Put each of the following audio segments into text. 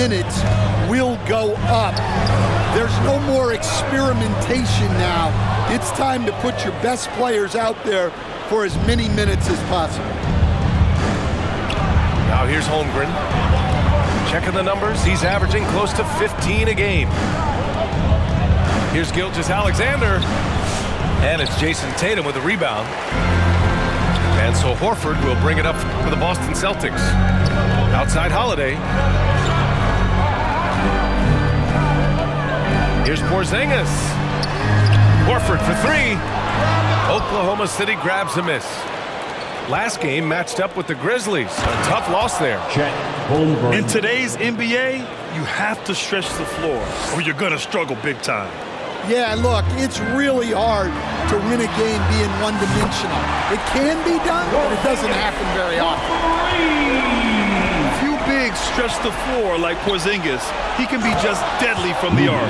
minutes will go up. There's no more experimentation now. It's time to put your best players out there for as many minutes as possible. Now here's Holmgren. Checking the numbers, he's averaging close to 15 a game. Here's Gilgeous-Alexander. And it's Jason Tatum with a rebound. And so Horford will bring it up for the Boston Celtics. Outside Holiday. Here's Porzingis. Horford for three. Oklahoma City grabs a miss. Last game matched up with the Grizzlies. A tough loss there. In today's NBA, you have to stretch the floor or you're going to struggle big time. Yeah, look, it's really hard to win a game being one-dimensional. It can be done, but it doesn't happen very often. Few bigs stretch the floor like Porzingis. He can be just deadly from the arc.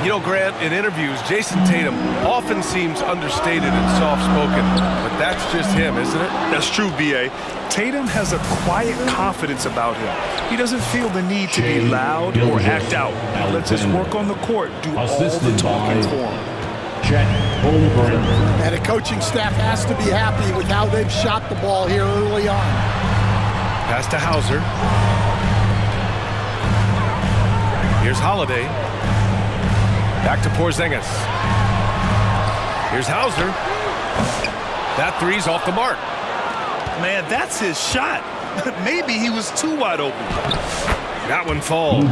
You know, Grant, in interviews, Jason Tatum often seems understated and soft-spoken, but that's just him, isn't it? That's true, B.A. Tatum has a quiet confidence about him. He doesn't feel the need to be loud or act out. Now lets his work on the court do all the talking for him. And the coaching staff has to be happy with how they've shot the ball here early on. Pass to Hauser. Here's Holiday. Back to Porzingis. Here's Hauser. That three's off the mark. Man, that's his shot. Maybe he was too wide open. That one falls.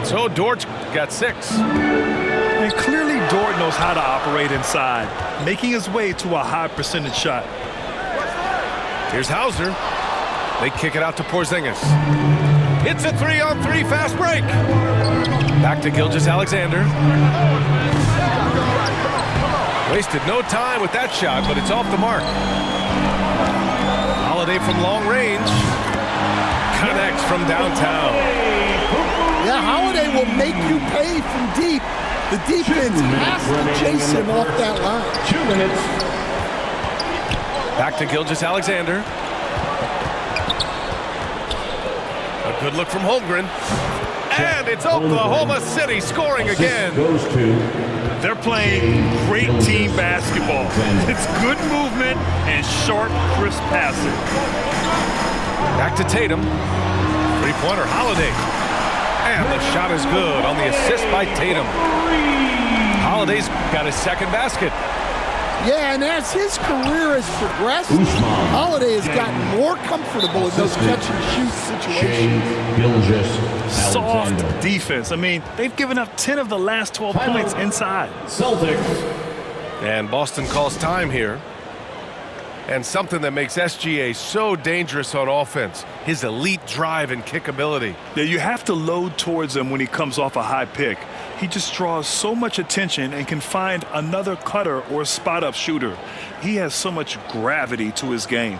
So Dort's got 6. And clearly Dort knows how to operate inside, making his way to a high percentage shot. Here's Hauser. They kick it out to Porzingis. It's a 3-on-3 fast break. Back to Gilgeous-Alexander. Wasted no time with that shot, but it's off the mark. Holiday from long range. Connects from downtown. Yeah, Holiday will make you pay from deep. The defense has to chase him off that line. 2 minutes. Back to Gilgeous-Alexander. A good look from Holmgren. And it's Oklahoma City scoring again. They're playing great team basketball. It's good movement and sharp, crisp passing. Back to Tatum. Three-pointer, Holiday. And the shot is good on the assist by Tatum. Holiday's got his second basket. Yeah, and as his career has progressed, Holiday has gotten more comfortable in those catch-and-shoot situations. Soft defense. I mean, they've given up 10 of the last 12 points inside. Celtics. And Boston calls time here. And something that makes SGA so dangerous on offense, his elite drive and kickability. Yeah, you have to load towards him when he comes off a high pick. He just draws so much attention and can find another cutter or spot-up shooter. He has so much gravity to his game.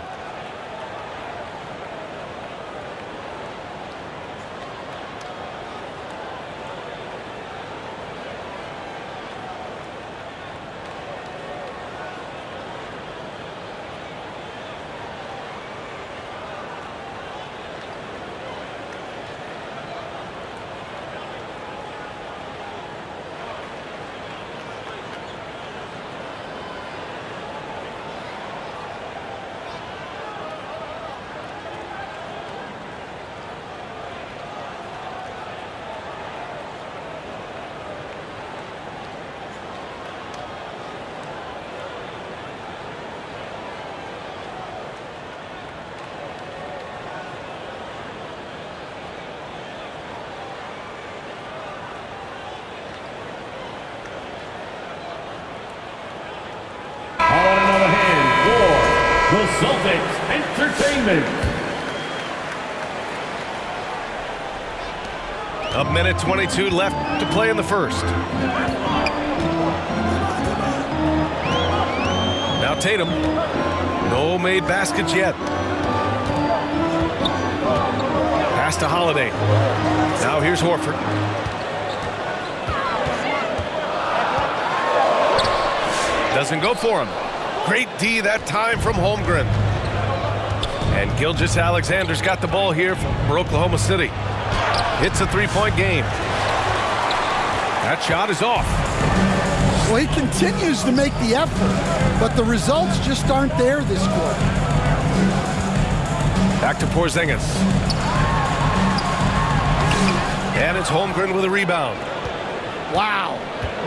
The Celtics Entertainment. A minute 22 left to play in the first. Now Tatum. No made baskets yet. Pass to Holiday. Now here's Horford. Doesn't go for him. Great D that time from Holmgren. And Gilgeous-Alexander's got the ball here for Oklahoma City. It's a three-point game. That shot is off. Well, he continues to make the effort, but the results just aren't there this quarter. Back to Porzingis. And it's Holmgren with a rebound. Wow.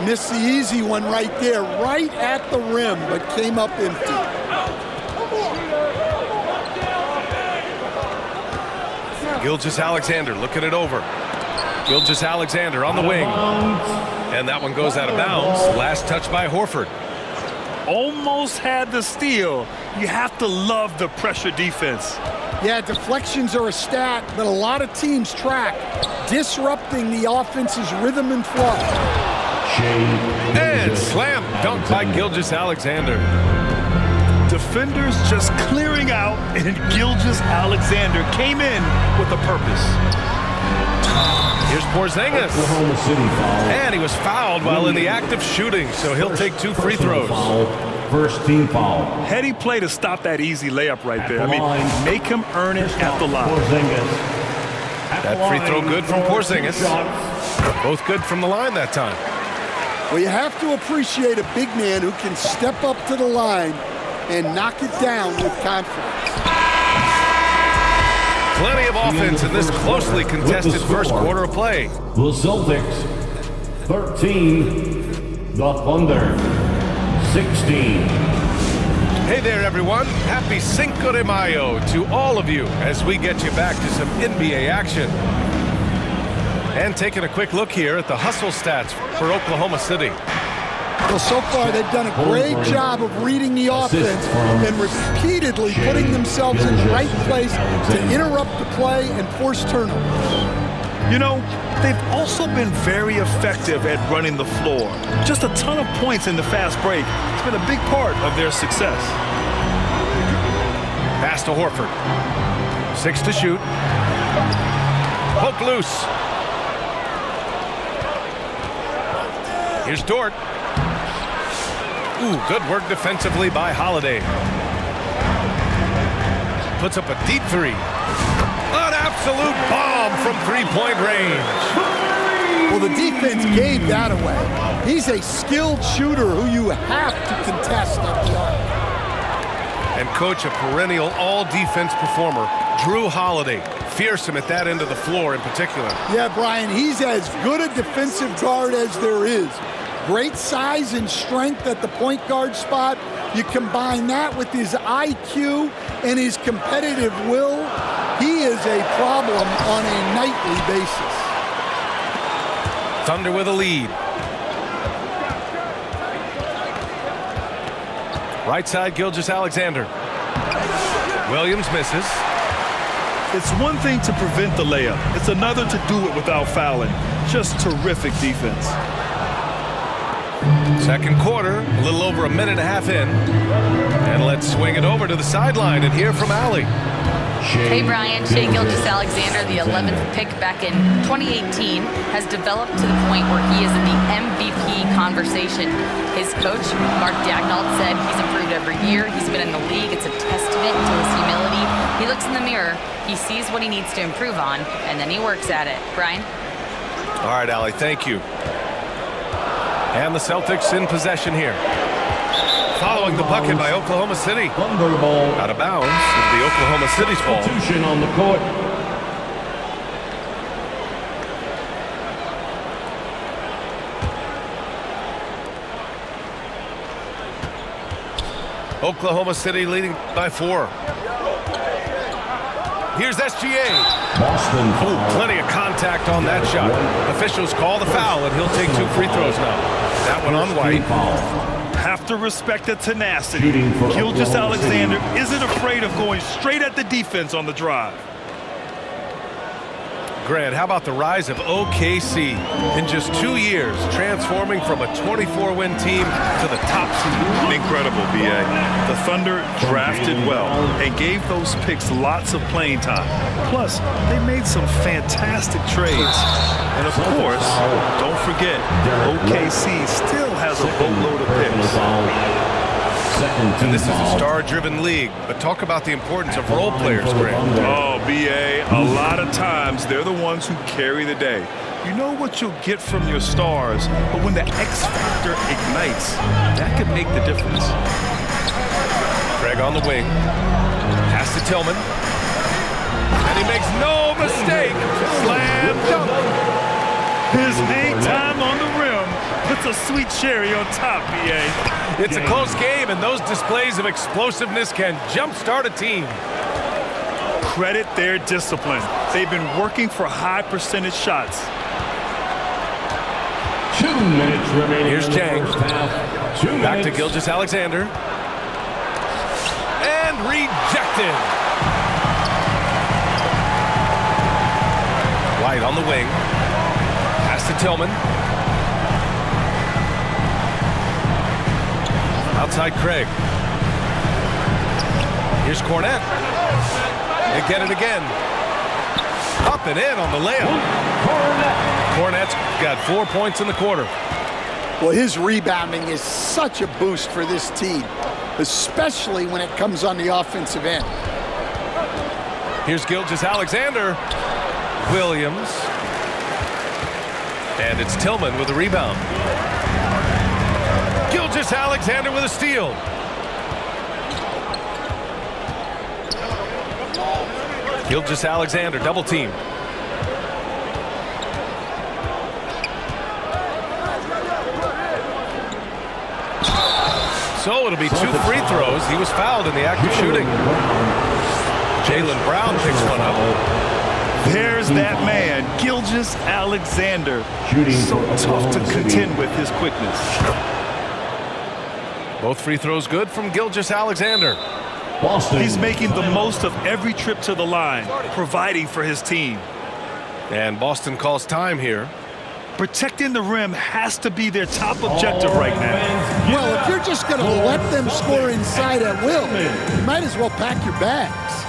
Missed the easy one right there, right at the rim, but came up empty. Gilgeous-Alexander looking it over. Gilgeous-Alexander on the wing. And that one goes out of bounds. Last touch by Horford. Almost had the steal. You have to love the pressure defense. Yeah, deflections are a stat that a lot of teams track, disrupting the offense's rhythm and flow. And slam dunk by Gilgeous-Alexander. Defenders just clearing out, and Gilgeous-Alexander came in with a purpose. Here's Porzingis. Oklahoma City foul. And he was fouled while in the act of shooting, so he'll take 2 free throws. First team foul. Heady play to stop that easy layup right there. I mean, make him earn it at the line. That free throw good from Porzingis. Both good from the line that time. Well, you have to appreciate a big man who can step up to the line and knock it down with confidence. Plenty of offense in this closely contested first quarter of play. The Celtics 13, the Thunder 16. Hey there, everyone. Happy Cinco de Mayo to all of you as we get you back to some NBA action. And taking a quick look here at the hustle stats for Oklahoma City. Well, so far they've done a great job of reading the offense and repeatedly putting themselves in the right place to interrupt the play and force turnovers. You know, they've also been very effective at running the floor. Just a ton of points in the fast break. It's been a big part of their success. Pass to Horford. 6 to shoot. Poke loose. Here's Dort. Ooh, good work defensively by Holiday. Puts up a deep three. An absolute bomb from three-point range. Well, the defense gave that away. He's a skilled shooter who you have to contest at the arc. And coach, a perennial all-defense performer, Drew Holiday. Fearsome at that end of the floor in particular. Yeah, Brian, he's as good a defensive guard as there is. Great size and strength at the point guard spot. You combine that with his IQ and his competitive will, he is a problem on a nightly basis. Thunder with a lead. Right side, Gilgeous-Alexander. Williams misses. It's one thing to prevent the layup. It's another to do it without fouling. Just terrific defense. Second quarter, a little over a minute and a half in. And let's swing it over to the sideline and hear from Allie. Hey Brian, Shai Gilgeous-Alexander, the 11th pick back in 2018, has developed to the point where he is in the MVP conversation. His coach, Mark Daignault, said he's improved every year. He's been in the league. It's a testament to his humility. He looks in the mirror, he sees what he needs to improve on, and then he works at it. Brian? All right, Allie, thank you. And the Celtics in possession here. Following the bucket by Oklahoma City. Thunderball. Out of bounds is the Oklahoma City's ball. Substitution on the court. Oklahoma City leading by 4. Here's SGA. Boston. Oh, plenty of contact on that shot. Officials call the foul, and he'll take 2 free throws now. That one on White. Have to respect the tenacity. Gilgeous-Alexander isn't afraid of going straight at the defense on the drive. Grant, how about the rise of OKC in just 2 years, transforming from a 24-win team to the top seed? Incredible, B.A. The Thunder drafted well and gave those picks lots of playing time. Plus, they made some fantastic trades. And of course, don't forget, OKC still has a boatload of picks. Second team And this is a foul. star-driven league, but talk about the importance of role players, Greg. Oh, BA, a lot of times they're the ones who carry the day. You know what you'll get from your stars, but when the X factor ignites, that could make the difference. Greg on the wing. Pass to Tillman. And he makes no mistake. Slam dunk. His hang time on the rim puts a sweet cherry on top, BA. It's a close game, and those displays of explosiveness can jumpstart a team. Credit their discipline. They've been working for high percentage shots. 2 minutes remaining. Here's in the Jang. first half. 2 Back to minutes. Gilgeous-Alexander. And rejected. White on the wing. Pass to Tillman. Outside Craig. Here's Cornette. They get it again. Up and in on the layup. Cornette's got 4 points in the quarter. Well, his rebounding is such a boost for this team, especially when it comes on the offensive end. Here's Gilgeous-Alexander. Williams. And it's Tillman with a rebound. Gilgeous-Alexander with a steal. Gilgeous-Alexander double team. So it'll be 2 free throws. He was fouled in the act of shooting. Jaylen Brown picks one up. There's that man, Gilgeous-Alexander. Shooting So for tough to Oklahoma City. contend with his quickness. Both free throws good from Gilgeous-Alexander. Boston. He's making the most of every trip to the line, providing for his team. And Boston calls time here. Protecting the rim has to be their top objective right now. Well, if you're just going to let them score inside at will, you might as well pack your bags.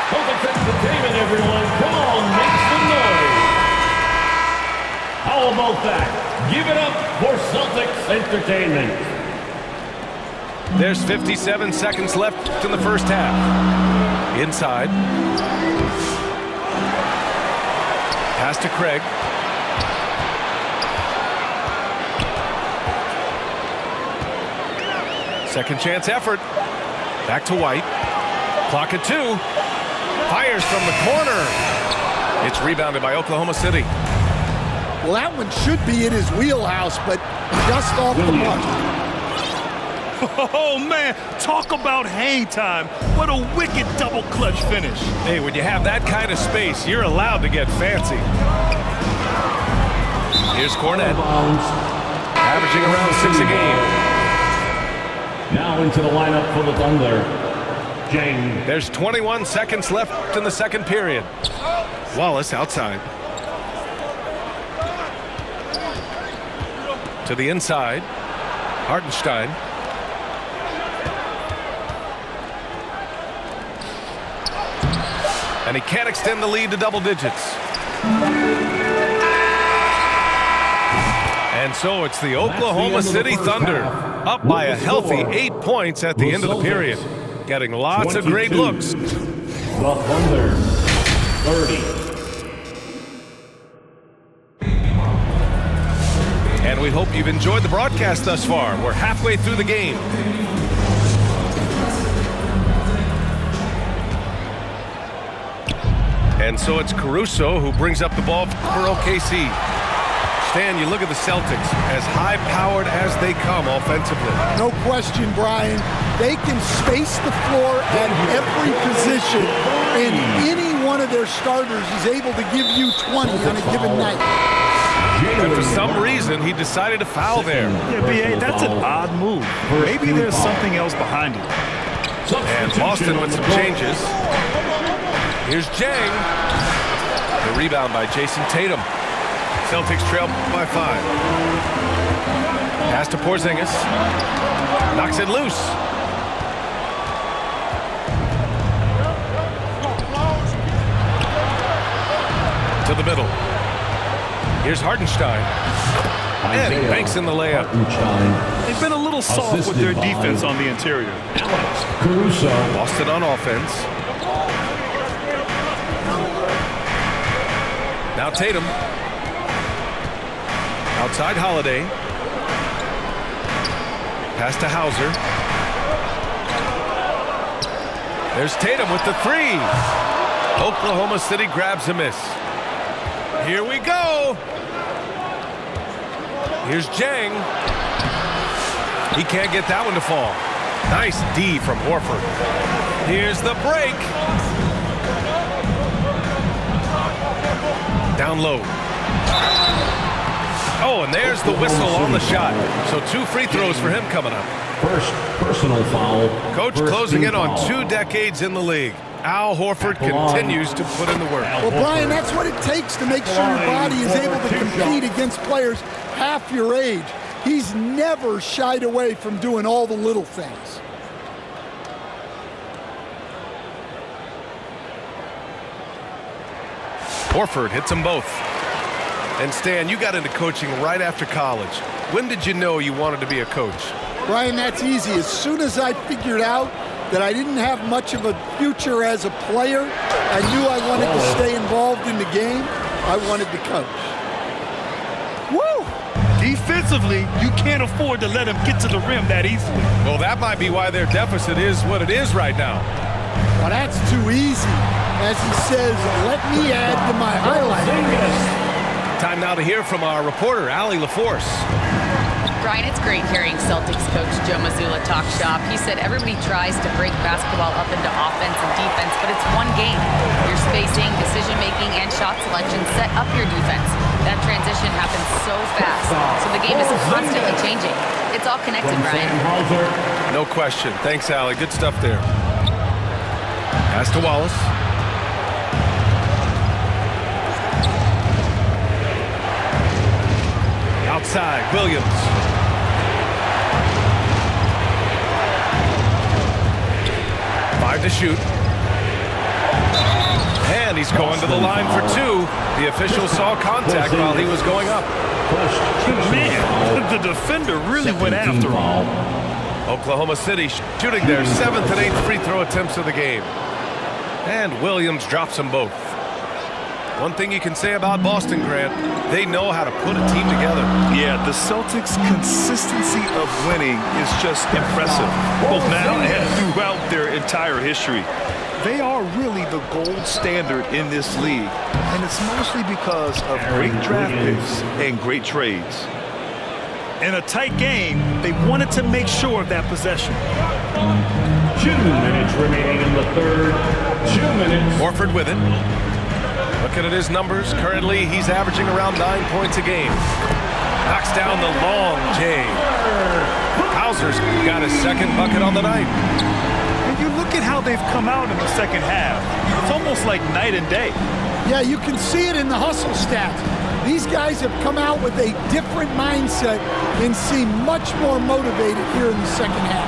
Celtics entertainment, everyone. Come on, make some noise. How about that? Give it up for Celtics entertainment. There's 57 seconds left in the first half. Inside. Pass to Craig. Second chance effort. Back to White. Clock at 2. Fires from the corner. It's rebounded by Oklahoma City. Well, that one should be in his wheelhouse, but just off the mark. Oh, man, talk about hang time. What a wicked double clutch finish. Hey, when you have that kind of space, you're allowed to get fancy. Here's Cornette, averaging around 6 a game. Now into the lineup for the Thunder. Jang. There's 21 seconds left in the second period. Wallace outside. To the inside. Hartenstein. And he can't extend the lead to double digits. And so it's the Oklahoma City Thunder up by a healthy 8 points at the end of the period. Getting lots of great 22. looks. The Thunder 30. And we hope you've enjoyed the broadcast thus far. We're halfway through the game. And so it's Caruso who brings up the ball for OKC. Stan, you look at the Celtics, as high-powered as they come offensively. No question, Brian. They can space the floor at every position, and any one of their starters is able to give you 20 on a given night. And for some reason, he decided to foul there. Yeah, B.A., that's an odd move. Maybe there's something else behind it. And Boston with some changes. Here's Jang. The rebound by Jason Tatum. Celtics trail by 5. Pass to Porzingis. Knocks it loose. To the middle. Here's Hartenstein. And he banks in the layup. They've been a little soft with their defense on the interior. Caruso. Boston on offense. Now Tatum. Outside Holiday. Pass to Hauser. There's Tatum with the 3. Oklahoma City grabs a miss. Here we go. Here's Jang. He can't get that one to fall. Nice D from Horford. Here's the break. Down low. Oh, and there's the whistle on the shot. So 2 free throws for him coming up. First personal foul. Coach closing in on 2 decades in the league. Al Horford continues to put in the work. Well, Brian, that's what it takes to make sure your body is able to compete against players half your age. He's never shied away from doing all the little things. Horford hits them both. And Stan, you got into coaching right after college. When did you know you wanted to be a coach? Brian, that's easy. As soon as I figured out that I didn't have much of a future as a player, I knew I wanted to stay involved in the game. I wanted to coach. Woo! Defensively, you can't afford to let him get to the rim that easily. Well, that might be why their deficit is what it is right now. Well, that's too easy. As he says, let me add to my highlight. Time now to hear from our reporter, Allie LaForce. Brian, it's great hearing Celtics coach Joe Mazzulla talk shop. He said everybody tries to break basketball up into offense and defense, but it's one game. Your spacing, decision-making, and shot selection set up your defense. That transition happens so fast, so the game is constantly changing. It's all connected, Brian. No question. Thanks, Allie. Good stuff there. Pass to Wallace. Outside, Williams. Five to shoot. And he's going to the line for 2. The official saw contact while he was going up. Man, the defender really went after him. Oklahoma City shooting their 7th and 8th free throw attempts of the game. And Williams drops them both. One thing you can say about Boston, Grant, they know how to put a team together. Yeah, the Celtics' consistency of winning is just impressive, both now and throughout their entire history. They are really the gold standard in this league, and it's mostly because of great draft picks and great trades. In a tight game, they wanted to make sure of that possession. 2 minutes remaining in the third. 2 minutes. Horford with it. Looking at his numbers, currently he's averaging around 9 points a game. Knocks down the long J. Hauser's got his 2nd bucket on the night. And you look at how they've come out in the second half. It's almost like night and day. Yeah, you can see it in the hustle stats. These guys have come out with a different mindset and seem much more motivated here in the second half.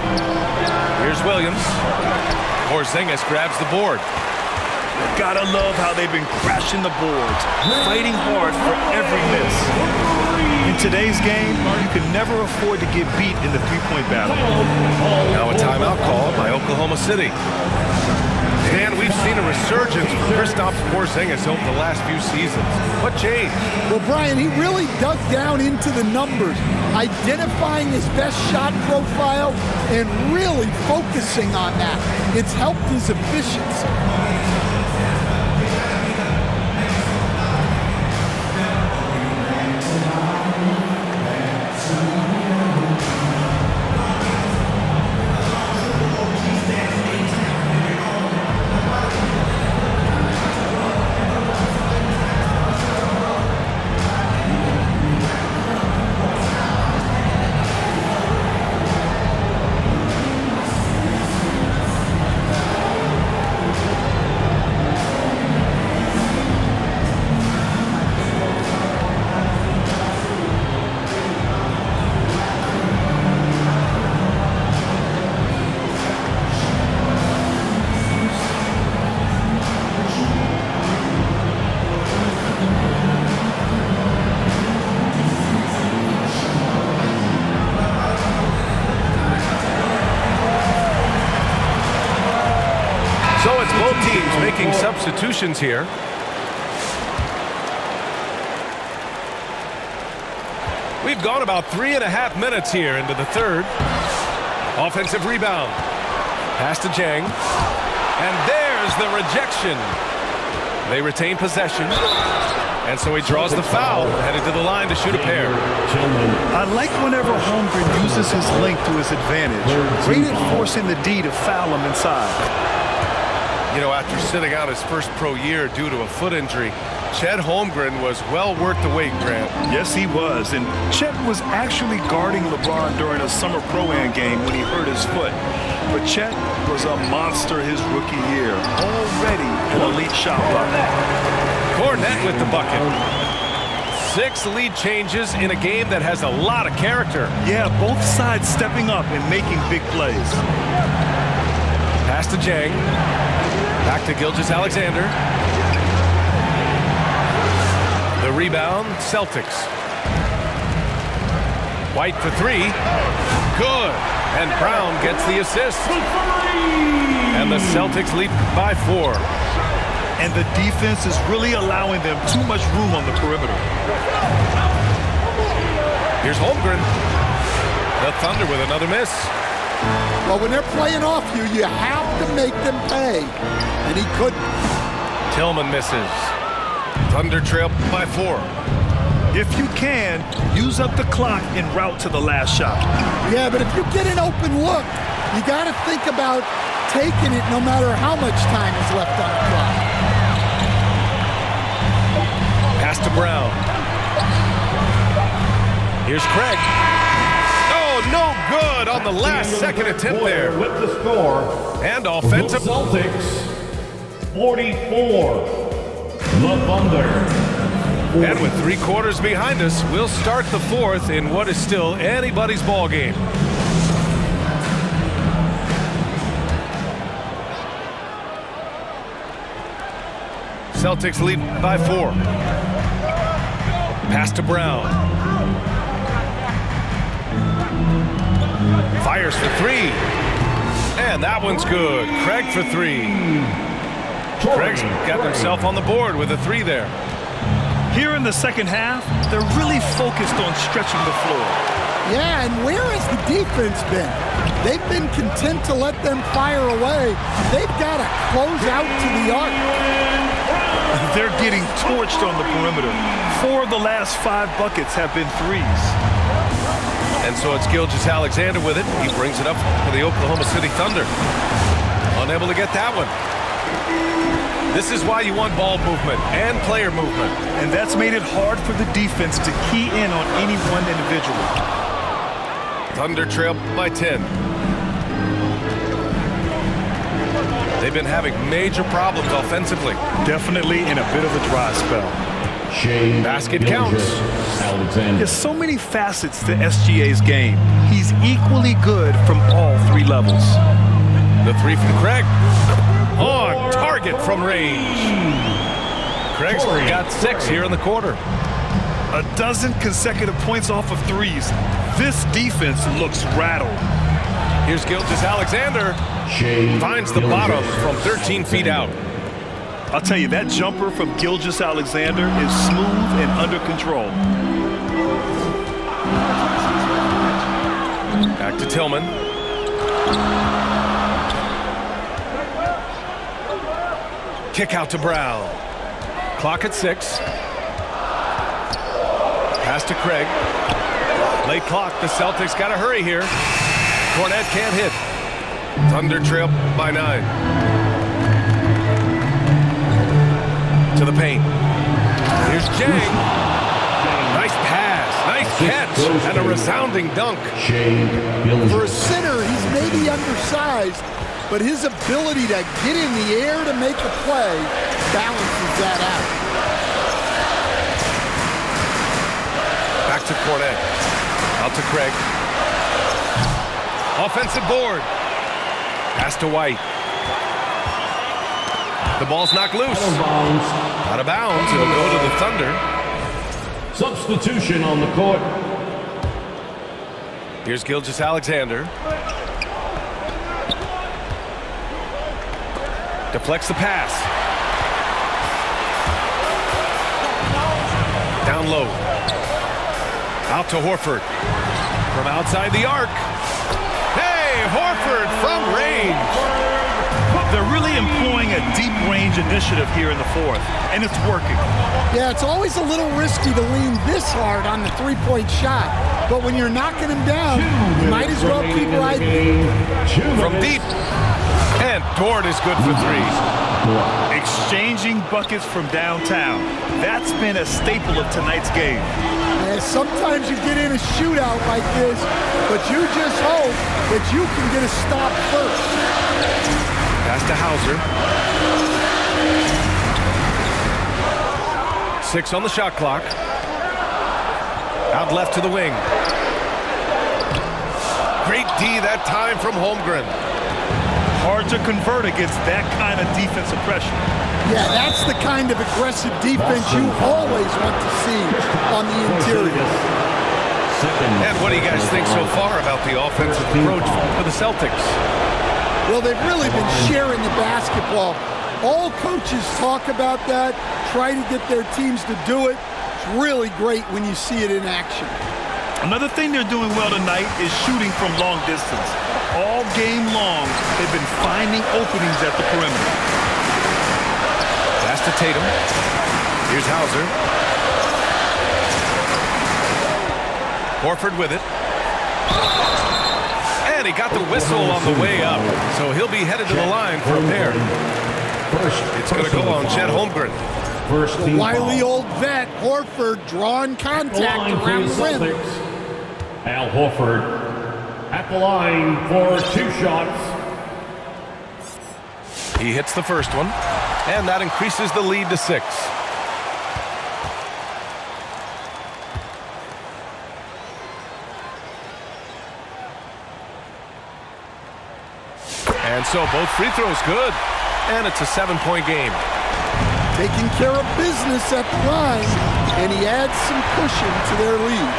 Here's Williams. Porzingis grabs the board. Gotta love how they've been crashing the boards, fighting hard for every miss. In today's game, you can never afford to get beat in the three-point battle. Now a timeout call by Oklahoma City. Dan, we've seen a resurgence from Kristaps Porzingis over the last few seasons. What changed? Well, Brian, he really dug down into the numbers, identifying his best shot profile and really focusing on that. It's helped his efficiency. So it's both teams making substitutions here. We've gone about 3.5 minutes here into the third. Offensive rebound. Pass to Jang. And there's the rejection. They retain possession. And so he draws the foul, headed to the line to shoot a pair. I like whenever Holmgren uses his length to his advantage. Great at forcing the D to foul him inside. You know, after sitting out his first pro year due to a foot injury, Chet Holmgren was well worth the wait, Grant. Yes, he was. And Chet was actually guarding LeBron during a summer Pro-Am game when he hurt his foot. But Chet was a monster his rookie year. Already an elite shot blocker. Cornette with the bucket. 6 lead changes in a game that has a lot of character. Yeah, both sides stepping up and making big plays. Pass to Jang. Back to Gilgeous-Alexander. The rebound, Celtics. White for 3. Good. And Brown gets the assist. And the Celtics lead by 4. And the defense is really allowing them too much room on the perimeter. Here's Holmgren. The Thunder with another miss. Well, when they're playing off you, you have to make them pay. And he couldn't. Tillman misses. Thunder trail by 4. If you can, use up the clock en route to the last shot. Yeah, but if you get an open look, you got to think about taking it no matter how much time is left on the clock. Pass to Brown. Here's Craig. Oh, no good on the last second attempt there. With the score. And offensive. The Celtics 44. The Thunder. And with 3 quarters behind us, we'll start the fourth in what is still anybody's ball game. Celtics lead by 4. Pass to Brown. Fires for 3. And that one's good. Craig for 3. Craig's got himself on the board with a 3 there. Here in the second half, they're really focused on stretching the floor. Yeah, and where has the defense been? They've been content to let them fire away. They've got to close out to the arc. They're getting torched on the perimeter. 4 of the last 5 buckets have been threes. And so it's Gilgeous-Alexander with it. He brings it up for the Oklahoma City Thunder. Unable to get that one. This is why you want ball movement and player movement. And that's made it hard for the defense to key in on any one individual. Thunder trail by 10. They've been having major problems offensively. Definitely in a bit of a dry spell. Basket counts. There's so many facets to SGA's game. He's equally good from all 3 levels. The 3 from Craig. On target from range. Craig's got 6 here in the quarter. A dozen consecutive points off of threes. This defense looks rattled. Here's Gilgeous-Alexander. Finds the bottom from 13 feet out. I'll tell you, that jumper from Gilgeous-Alexander is smooth and under control. Back to Tillman. Kick out to Brown. Clock at 6. Pass to Craig. Late clock. The Celtics got to hurry here. Cornette can't hit. Thunder trail by 9. To the paint. Here's Jang. Nice pass. Nice catch. And a resounding dunk. For a center, he's maybe undersized, but his ability to get in the air to make a play balances that out. Back to Cornette. Out to Craig. Offensive board. Pass to White. The ball's knocked loose. Out of bounds. It'll go to the Thunder. Substitution on the court. Here's Gilgeous-Alexander. Deflects the pass. Down low. Out to Horford. From outside the arc. Hey, Horford from range. They're really employing a deep range initiative here in the fourth, and it's working. Yeah, it's always a little risky to lean this hard on the three-point shot, but when you're knocking him down, you might as well keep riding. From deep. And Dort is good for 3. Exchanging buckets from downtown. That's been a staple of tonight's game. And sometimes you get in a shootout like this, but you just hope that you can get a stop first. Pass to Hauser. 6 on the shot clock. Out left to the wing. Great D that time from Holmgren. Hard to convert against that kind of defensive pressure. Yeah, that's the kind of aggressive defense you always want to see on the interior. And what do you guys think so far about the offensive approach for the Celtics? Well, they've really been sharing the basketball. All coaches talk about that, try to get their teams to do it. It's really great when you see it in action. Another thing they're doing well tonight is shooting from long distance. All game long, they've been finding openings at the perimeter. Pass to Tatum. Here's Hauser. Horford with it. And he got the whistle on the way up, so he'll be headed to the line for a pair. It's going to go on Chet Holmgren. The wily old vet, Horford, drawing contact around the rim. Al Horford at the line for 2 shots. He hits the first one, and that increases the lead to 6. And so both free throws good, and it's a 7-point game. Taking care of business at the line, and he adds some cushion to their lead.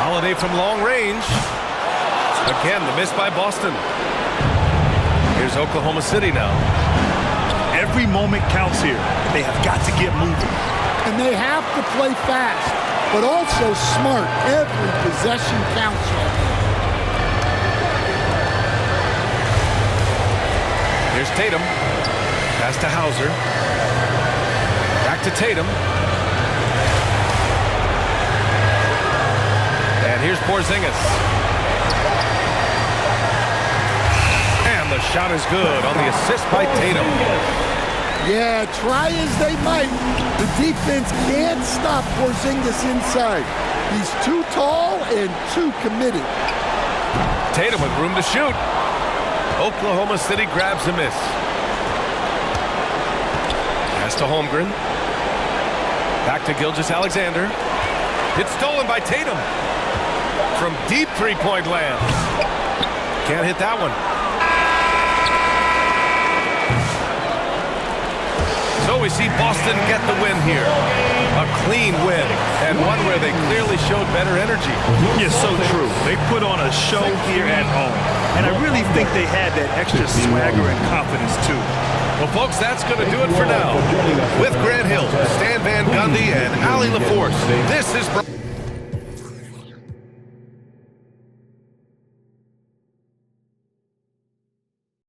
Holiday from long range. Again, the miss by Boston. Here's Oklahoma City now. Every moment counts here. They have got to get moving. And they have to play fast, but also smart. Every possession counts. Here's Tatum. Pass to Hauser. Back to Tatum. And here's Porzingis. And the shot is good on the assist by Tatum. Yeah, try as they might, the defense can't stop Porzingis inside. He's too tall and too committed. Tatum with room to shoot. Oklahoma City grabs a miss. Pass to Holmgren. Back to Gilgeous-Alexander. It's stolen by Tatum. From deep three-point land. Can't hit that one. So we see Boston get the win here. A clean win, and one where they clearly showed better energy. Yeah, so true. They put on a show here at home, and I really think they had that extra swagger and confidence, too. Well, folks, that's going to do it for now. With Grant Hill, Stan Van Gundy, and Ali LaForce, this is...